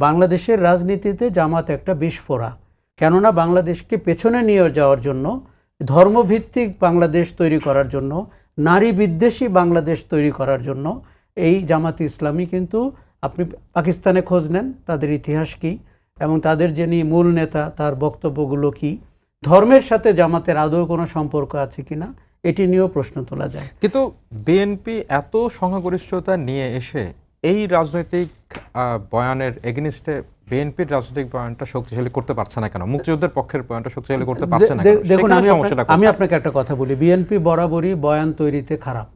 বাংলাদেশের রাজনীতিতে জামাত একটা বিস্ফোরা, কেননা বাংলাদেশকে পেছনে নিয়ে যাওয়ার জন্য, ধর্মভিত্তিক বাংলাদেশ তৈরি করার জন্য, নারী বিদ্বেষী বাংলাদেশ তৈরি করার জন্য এই জামাত ইসলামী কিন্তু, আপনি পাকিস্তানে খোঁজ নেন তাদের ইতিহাস কী এবং তাদের যিনি মূল নেতা তার বক্তব্যগুলো কী, ধর্মের সাথে জামাতের আদৌ কোনো সম্পর্ক আছে কিনা এটি নিয়েও প্রশ্ন তোলা যায়। কিন্তু বিএনপি এত সংখ্যাগরিষ্ঠতা নিয়ে এসে এই রাজনৈতিক বয়ানের এগেনিস্টে বিএনপির রাজনৈতিক বয়ানটা শক্তিশালী করতে পারছে না কেন? মুক্তিযুদ্ধের পক্ষের বয়ানটা শক্তিশালী করতে পারছে না কেন? দেখুন, আমি আপনাকে একটা কথা বলি, বিএনপি বরাবরই বয়ান তৈরিতে খারাপ।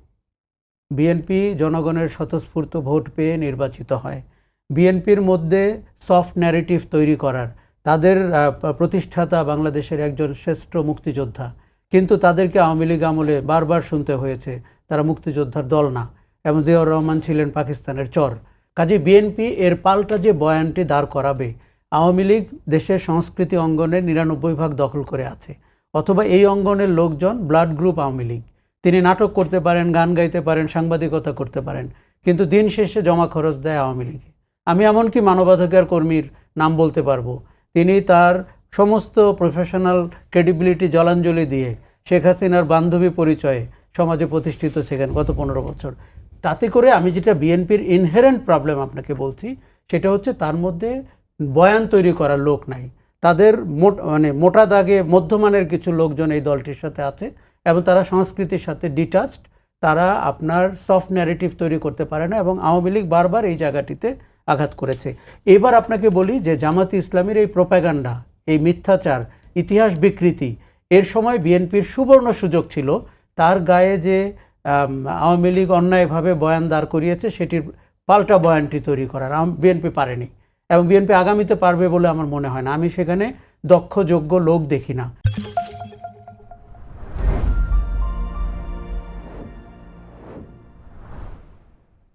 বিএনপি জনগণের স্বতঃস্ফূর্ত ভোট পেয়ে নির্বাচিত হয়। বিএনপির মধ্যে সফট ন্যারেটিভ তৈরি করার, তাদের প্রতিষ্ঠাতা বাংলাদেশের একজন শ্রেষ্ঠ মুক্তিযোদ্ধা, কিন্তু তাদেরকে আওয়ামী লীগ আমলে বারবার শুনতে হয়েছে তারা মুক্তিযোদ্ধার দল না, এবং জিয়াউর রহমান ছিলেন পাকিস্তানের চর। কাজে বিএনপি এর পাল্টা যে বয়ানটি দাঁড় করাবে, আওয়ামী লীগ দেশের সংস্কৃতি অঙ্গনের 99% দখল করে আছে, অথবা এই অঙ্গনের লোকজন ব্লাড গ্রুপ আওয়ামী লীগ, তিনি নাটক করতে পারেন, গান গাইতে পারেন, সাংবাদিকতা করতে পারেন, কিন্তু দিন শেষে জমা খরচ দেয় আওয়ামী লীগে। আমি এমনকি মানবাধিকার কর্মীর নাম বলতে পারবো, তিনি তার সমস্ত প্রফেশনাল ক্রেডিবিলিটি জলাঞ্জলি দিয়ে শেখ হাসিনার বান্ধবী পরিচয়ে সমাজে প্রতিষ্ঠিত ছিলেন গত 15 বছর। তাতে করে আমি যেটা বিএনপির ইনহেরেন্ট প্রবলেম আপনাকে বলছি, সেটা হচ্ছে তার মধ্যে বয়ান তৈরি করার লোক নাই। তাদের মোটা দাগে মধ্যমানের কিছু লোকজন এই দলটির সাথে আছে এবং তারা সংস্কৃতির সাথে ডিটাচড, তারা আপনার সফট ন্যারেটিভ তৈরি করতে পারে না, এবং আওয়ামী লীগ বারবার এই জায়গাটিতে আঘাত করেছে। এবার আপনাকে বলি যে জামাতি ইসলামীর এই প্রোপাগান্ডা, এই মিথ্যাচার, ইতিহাস বিকৃতি, এর সময় বিএনপির সুবর্ণ সুযোগ ছিল তার গায়ে যে আওয়ামী লীগ অন্যায়ভাবে বয়ান দাঁড় করিয়েছে সেটির পাল্টা বয়ানটি তৈরি করার। বিএনপি পারেনি এবং বিএনপি আগামীতে পারবে বলে আমার মনে হয় না। আমি সেখানে দক্ষ যোগ্য লোক দেখি না।